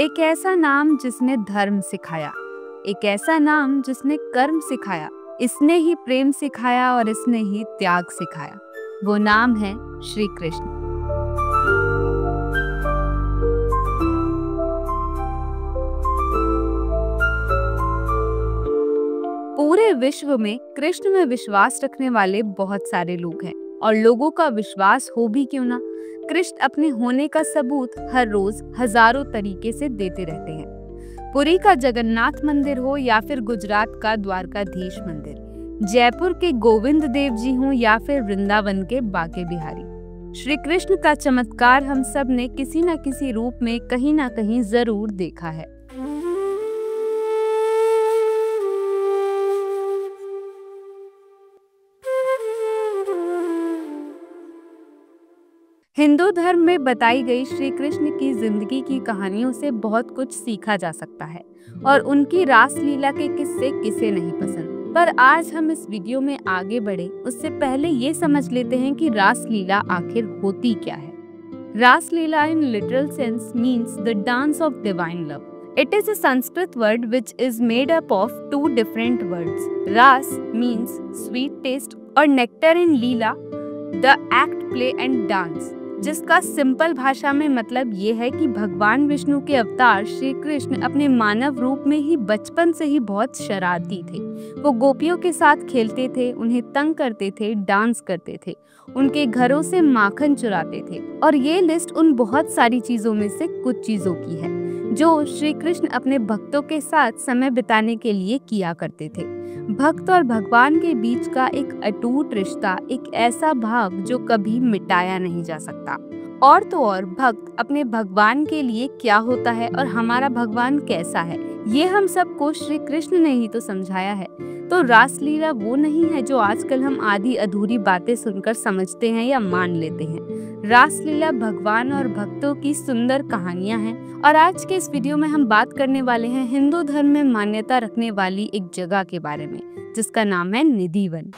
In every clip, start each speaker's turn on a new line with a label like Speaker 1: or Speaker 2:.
Speaker 1: एक ऐसा नाम जिसने धर्म सिखाया, एक ऐसा नाम जिसने कर्म सिखाया, इसने ही प्रेम सिखाया और इसने ही त्याग सिखाया। वो नाम है श्री कृष्ण। पूरे विश्व में कृष्ण में विश्वास रखने वाले बहुत सारे लोग हैं और लोगों का विश्वास हो भी क्यों ना, कृष्ण अपने होने का सबूत हर रोज हजारों तरीके से देते रहते हैं। पुरी का जगन्नाथ मंदिर हो या फिर गुजरात का द्वारकाधीश मंदिर, जयपुर के गोविंद देव जी हो या फिर वृंदावन के बांके बिहारी, श्री कृष्ण का चमत्कार हम सब ने किसी न किसी रूप में कहीं ना कहीं जरूर देखा है। हिंदू धर्म में बताई गई श्री कृष्ण की जिंदगी की कहानियों से बहुत कुछ सीखा जा सकता है और उनकी रास लीला के किस्से किसे नहीं पसंद। पर आज हम इस वीडियो में आगे बढ़े उससे पहले ये समझ लेते हैं कि रास लीला आखिर होती क्या है। रास लीला in literal sense means the dance of divine love. It is a Sanskrit word which is made up of two different words. Ras means sweet taste और nectar in Leela the act, play and dance, जिसका simple भाषा में मतलब ये है कि भगवान विष्णु के अवतार श्री कृष्ण अपने मानव रूप में ही बचपन से ही बहुत शरारती थे। वो गोपियों के साथ खेलते थे, उन्हें तंग करते थे, डांस करते थे, उनके घरों से माखन चुराते थे। और ये लिस्ट उन बहुत सारी चीजों में से कुछ चीजों की है जो श्री कृष्ण अपने भक्तों के साथ समय बिताने के लिए किया करते थे। भक्त और भगवान के बीच का एक अटूट रिश्ता, एक ऐसा भाव जो कभी मिटाया नहीं जा सकता। और तो और भक्त अपने भगवान के लिए क्या होता है और हमारा भगवान कैसा है, ये हम सबको श्री कृष्ण ने ही तो समझाया है। तो रासलीला वो नहीं है जो आजकल हम आधी अधूरी बातें सुनकर समझते हैं या मान लेते हैं। रासलीला भगवान और भक्तों की सुंदर कहानियां हैं और आज के इस वीडियो में हम बात करने वाले हैं हिंदू धर्म में मान्यता रखने वाली एक जगह के बारे में जिसका नाम है निधि वन।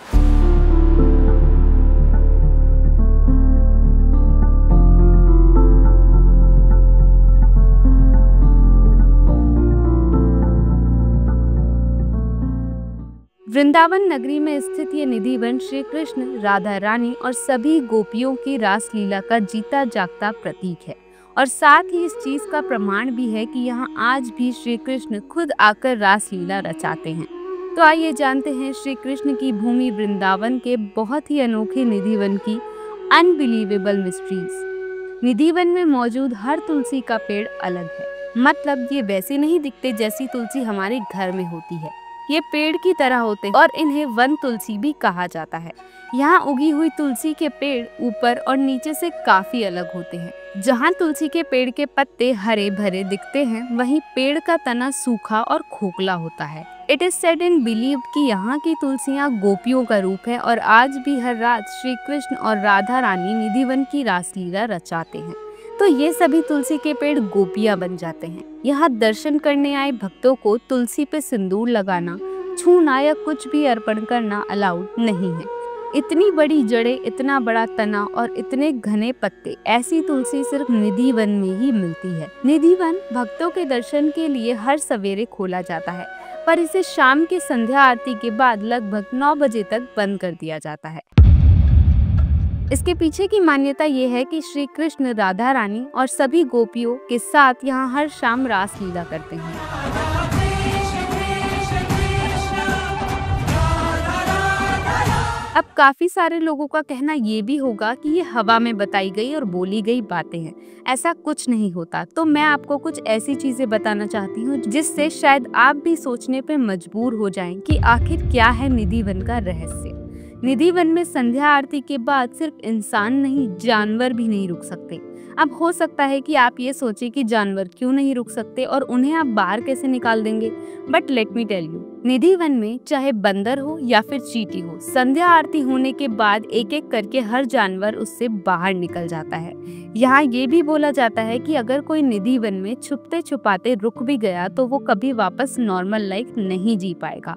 Speaker 1: वृंदावन नगरी में स्थित ये निधि वन श्री कृष्ण, राधा रानी और सभी गोपियों की रास लीला का जीता जागता प्रतीक है और साथ ही इस चीज का प्रमाण भी है कि यहाँ आज भी श्री कृष्ण खुद आकर रास लीला रचाते हैं। तो आइए जानते हैं श्री कृष्ण की भूमि वृंदावन के बहुत ही अनोखे निधि वन की अनबिलीवेबल मिस्ट्रीज। निधि वन में मौजूद हर तुलसी का पेड़ अलग है, मतलब ये वैसे नहीं दिखते जैसी तुलसी हमारे घर में होती है, ये पेड़ की तरह होते हैं और इन्हें वन तुलसी भी कहा जाता है। यहाँ उगी हुई तुलसी के पेड़ ऊपर और नीचे से काफी अलग होते हैं। जहाँ तुलसी के पेड़ के पत्ते हरे भरे दिखते हैं, वहीं पेड़ का तना सूखा और खोखला होता है। It is said and believed कि यहाँ की तुलसियाँ गोपियों का रूप है और आज भी हर रात श्री कृष्ण और राधा रानी निधि वन की रासलीला रचाते हैं। तो ये सभी तुलसी के पेड़ गोपियां बन जाते हैं। यहाँ दर्शन करने आए भक्तों को तुलसी पे सिंदूर लगाना, छूना या कुछ भी अर्पण करना अलाउड नहीं है। इतनी बड़ी जड़ें, इतना बड़ा तना और इतने घने पत्ते, ऐसी तुलसी सिर्फ निधि वन में ही मिलती है। निधि वन भक्तों के दर्शन के लिए हर सवेरे खोला जाता है, पर इसे शाम की संध्या आरती के बाद लगभग 9 बजे तक बंद कर दिया जाता है। इसके पीछे की मान्यता ये है कि श्री कृष्ण, राधा रानी और सभी गोपियों के साथ यहाँ हर शाम रास लीला करते हैं। अब काफी सारे लोगों का कहना ये भी होगा कि ये हवा में बताई गई और बोली गई बातें हैं, ऐसा कुछ नहीं होता। तो मैं आपको कुछ ऐसी चीजें बताना चाहती हूँ जिससे शायद आप भी सोचने पे मजबूर हो जाएं कि आखिर क्या है निधि वन का रहस्य। निधि वन में संध्या आरती के बाद सिर्फ इंसान नहीं, जानवर भी नहीं रुक सकते। अब हो सकता है कि आप ये सोचें कि जानवर क्यों नहीं रुक सकते और उन्हें आप बाहर कैसे निकाल देंगे, but let me tell you, Nidhivan में चाहे बंदर हो या फिर चींटी हो, संध्या आरती होने के बाद एक एक करके हर जानवर उससे बाहर निकल जाता है। यहाँ ये भी बोला जाता है कि अगर कोई निधि वन में छुपते छुपाते रुक भी गया तो वो कभी वापस नॉर्मल लाइफ नहीं जी पाएगा।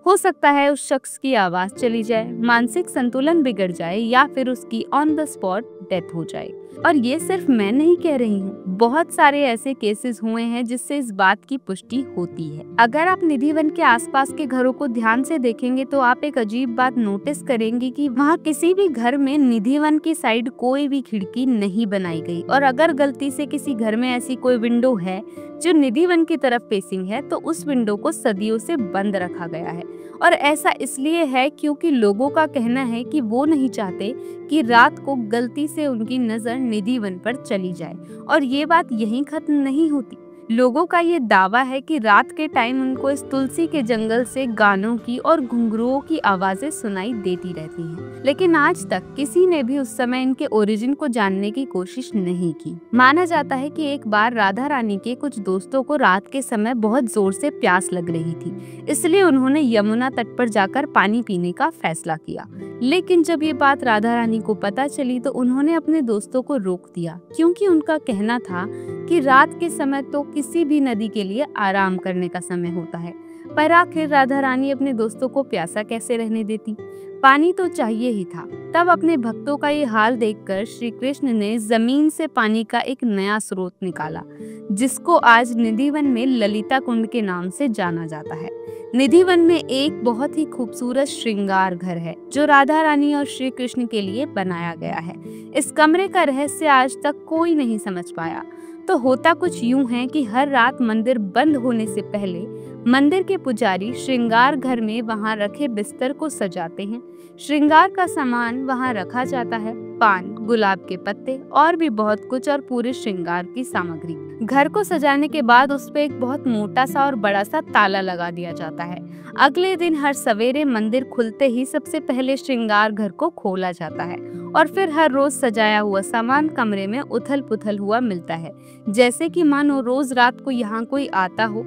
Speaker 1: हो सकता है उस शख्स की आवाज चली जाए, मानसिक संतुलन बिगड़ जाए या फिर उसकी ऑन द स्पॉट डेथ हो जाए। और ये सिर्फ मैं नहीं कह रही हूँ, बहुत सारे ऐसे केसेस हुए हैं जिससे इस बात की पुष्टि होती है। अगर आप निधि वन के आसपास के घरों को ध्यान से देखेंगे तो आप एक अजीब बात नोटिस करेंगे कि वहाँ किसी भी घर में निधि वन की साइड कोई भी खिड़की नहीं बनाई गई, और अगर गलती से किसी घर में ऐसी कोई विंडो है जो निधि वन की तरफ फेसिंग है तो उस विंडो को सदियों से बंद रखा गया है। और ऐसा इसलिए है क्योंकि लोगों का कहना है कि वो नहीं चाहते कि रात को गलती से उनकी नजर निधि वन पर चली जाए। और ये बात यहीं खत्म नहीं होती, लोगों का ये दावा है कि रात के टाइम उनको इस तुलसी के जंगल से गानों की और घुंघरुओं की आवाजें सुनाई देती रहती हैं। लेकिन आज तक किसी ने भी उस समय इनके ओरिजिन को जानने की कोशिश नहीं की। माना जाता है कि एक बार राधा रानी के कुछ दोस्तों को रात के समय बहुत जोर से प्यास लग रही थी, इसलिए उन्होंने यमुना तट पर जाकर पानी पीने का फैसला किया। लेकिन जब ये बात राधा रानी को पता चली तो उन्होंने अपने दोस्तों को रोक दिया, क्योंकि उनका कहना था कि रात के समय तो किसी भी नदी के लिए आराम करने का समय होता है। पर आखिर राधा रानी अपने दोस्तों को प्यासा कैसे रहने देती, पानी तो चाहिए ही था। तब अपने भक्तों का ये हाल देखकर श्री कृष्ण ने जमीन से पानी का एक नया स्रोत निकाला, जिसको आज निधि वन में ललिता कुंड के नाम से जाना जाता है। निधि वन में एक बहुत ही खूबसूरत श्रृंगार घर है जो राधा रानी और श्री कृष्ण के लिए बनाया गया है। इस कमरे का रहस्य आज तक कोई नहीं समझ पाया। तो होता कुछ यूं है कि हर रात मंदिर बंद होने से पहले मंदिर के पुजारी श्रृंगार घर में वहां रखे बिस्तर को सजाते हैं। श्रृंगार का सामान वहां रखा जाता है, पान, गुलाब के पत्ते और भी बहुत कुछ, और पूरे श्रृंगार की सामग्री। घर को सजाने के बाद उस पे एक बहुत मोटा सा और बड़ा सा ताला लगा दिया जाता है। अगले दिन हर सवेरे मंदिर खुलते ही सबसे पहले श्रृंगार घर को खोला जाता है और फिर हर रोज सजाया हुआ सामान कमरे में उथल पुथल हुआ मिलता है, जैसे कि मानो रोज रात को यहाँ कोई आता हो।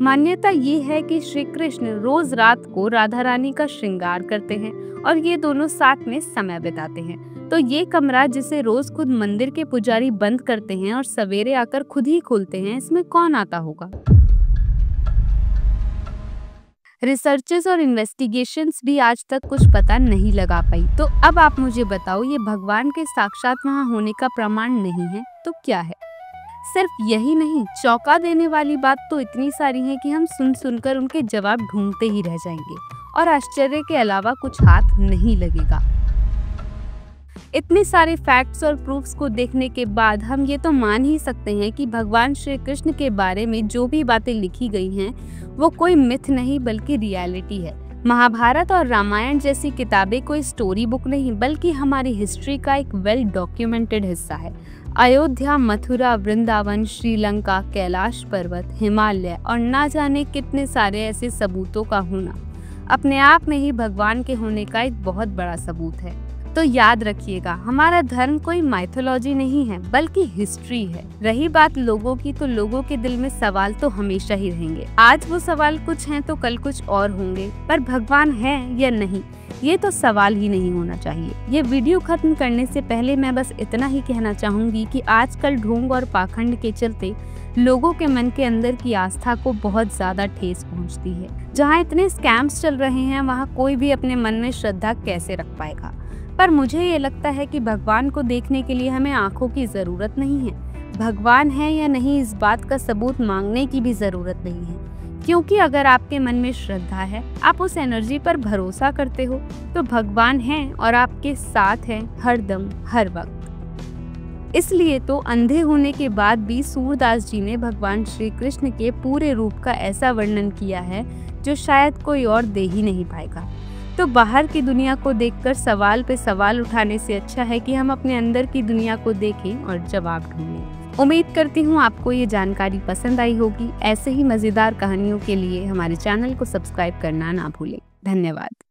Speaker 1: मान्यता ये है कि श्री कृष्ण रोज रात को राधा रानी का श्रृंगार करते हैं और ये दोनों साथ में समय बिताते हैं। तो ये कमरा जिसे रोज खुद मंदिर के पुजारी बंद करते हैं और सवेरे आकर खुद ही खोलते हैं, इसमें कौन आता होगा? रिसर्चेस और इन्वेस्टिगेशंस भी आज तक कुछ पता नहीं लगा पाई। तो अब आप मुझे बताओ, ये भगवान के साक्षात वहाँ होने का प्रमाण नहीं है तो क्या है? सिर्फ यही नहीं, चौंका देने वाली बात तो इतनी सारी है कि हम सुन सुनकर उनके जवाब ढूंढते ही रह जाएंगे और आश्चर्य के अलावा कुछ हाथ नहीं लगेगा। इतने सारे फैक्ट्स और प्रूफ्स को देखने के बाद हम ये तो मान ही सकते हैं कि भगवान श्री कृष्ण के बारे में जो भी बातें लिखी गई हैं वो कोई मिथ नहीं बल्कि रियलिटी है। महाभारत और रामायण जैसी किताबें कोई स्टोरी बुक नहीं बल्कि हमारी हिस्ट्री का एक वेल डॉक्यूमेंटेड हिस्सा है। अयोध्या, मथुरा, वृंदावन, श्रीलंका, कैलाश पर्वत, हिमालय और ना जाने कितने सारे ऐसे सबूतों का होना अपने आप में ही भगवान के होने का एक बहुत बड़ा सबूत है। तो याद रखिएगा, हमारा धर्म कोई माइथोलॉजी नहीं है बल्कि हिस्ट्री है। रही बात लोगों की, तो लोगों के दिल में सवाल तो हमेशा ही रहेंगे। आज वो सवाल कुछ हैं तो कल कुछ और होंगे, पर भगवान है या नहीं ये तो सवाल ही नहीं होना चाहिए। ये वीडियो खत्म करने से पहले मैं बस इतना ही कहना चाहूंगी कि आजकल ढोंग और पाखंड के चलते लोगों के मन के अंदर की आस्था को बहुत ज्यादा ठेस पहुंचती है। जहाँ इतने स्कैम्स चल रहे हैं वहाँ कोई भी अपने मन में श्रद्धा कैसे रख पाएगा? पर मुझे ये लगता है कि भगवान को देखने के लिए हमें आंखों की जरूरत नहीं है। भगवान है या नहीं इस बात का सबूत मांगने की भी जरूरत नहीं है, क्योंकि अगर आपके मन में श्रद्धा है, आप उस एनर्जी पर भरोसा करते हो, तो भगवान है और आपके साथ है हर दम हर वक्त। इसलिए तो अंधे होने के बाद भी सूरदास जी ने भगवान श्री कृष्ण के पूरे रूप का ऐसा वर्णन किया है जो शायद कोई और दे ही नहीं पाएगा। तो बाहर की दुनिया को देखकर सवाल पे सवाल उठाने से अच्छा है कि हम अपने अंदर की दुनिया को देखें और जवाब ढूंढें। उम्मीद करती हूँ आपको ये जानकारी पसंद आई होगी। ऐसे ही मज़ेदार कहानियों के लिए हमारे चैनल को सब्सक्राइब करना ना भूलें। धन्यवाद।